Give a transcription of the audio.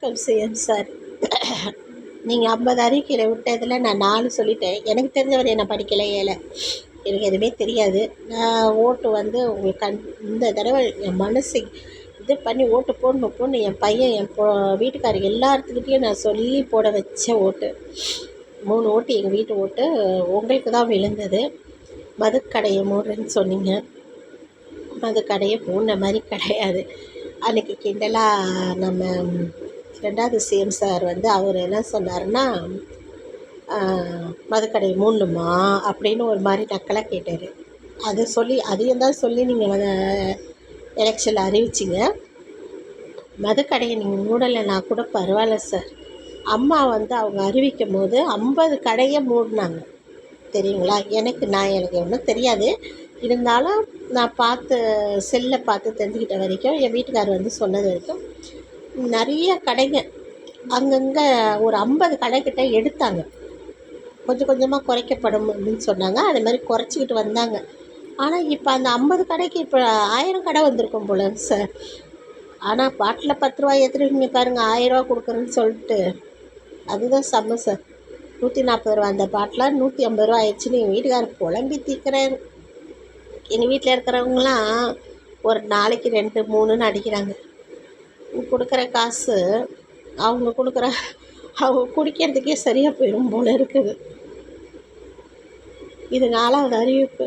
கௌசியம் sir, நீங்கள் 50 அறிக்கையில் விட்டதில் நான் 4 சொல்லிட்டேன். எனக்கு தெரிஞ்சவர் என்ன படிக்கலை, ஏழை, எனக்கு எதுவுமே தெரியாது. நான் ஓட்டு வந்து உங்களுக்கு இந்த தடவை என் மனசு இது பண்ணி ஓட்டு போடணும் என் பையன் என் வீட்டுக்காரர் எல்லாத்துக்கிட்டேயும் நான் சொல்லி போட வச்ச ஓட்டு. 3 ஓட்டு எங்கள் வீட்டு ஓட்டு உங்களுக்கு தான் விழுந்தது. மதுக்கடையை மூடுறேன்னு சொன்னீங்க. மதுக்கடையை மூடின மாதிரி கிடையாது. அன்றைக்கி கிண்டலாக நம்ம 2வது சிஎம் சார் வந்து அவர் என்ன சொன்னார்னா, மதுக்கடையை மூடணுமா அப்படின்னு ஒரு மாதிரி நக்கலாக கேட்டார். அதையும் தான் சொல்லி நீங்கள் எலெக்ஷனில் அறிவிச்சிங்க. மதுக்கடையை நீங்கள் மூடலைன்னா கூட பரவாயில்ல சார். அம்மா வந்து அவங்க அறிவிக்கும் போது 50 கடையை மூடினாங்க தெரியுங்களா. எனக்கு ஒன்றும் தெரியாது, இருந்தாலும் நான் செல்லில் பார்த்து தெரிஞ்சுக்கிட்ட வரைக்கும், என் வீட்டுக்காரர் வந்து சொன்னது வரைக்கும் நிறைய கடைங்க அங்கங்கே ஒரு 50 கடைக்கிட்ட எடுத்தாங்க. கொஞ்சம் கொஞ்சமாக குறைக்கப்படும் அப்படின்னு சொன்னாங்க. அதே மாதிரி குறைச்சிக்கிட்டு வந்தாங்க. ஆனால் இப்போ அந்த 50 கடைக்கு இப்போ 1000 கடை வந்திருக்கும் போல சார். ஆனால் பாட்டில் 10 ரூபா ஏற்றுவீங்க பாருங்கள், 1000 ரூபா கொடுக்குறேன்னு சொல்லிட்டு. அதுதான் செம்ம சார். 140 ரூபா அந்த பாட்டில் 150 ரூபா ஆயிடுச்சுன்னு எங்கள் வீட்டுக்காரர் புலம்பி தீர்க்குறாரு. எங்கள் வீட்டில் இருக்கிறவங்களாம் ஒரு நாளைக்கு 2 3ன்னு அடிக்கிறாங்க. கொடுக்குற காசு அவங்க குடிக்கிறதுக்கே சரியாக போயிடும் போல இருக்குது. இது 4வது அறிவிப்பு.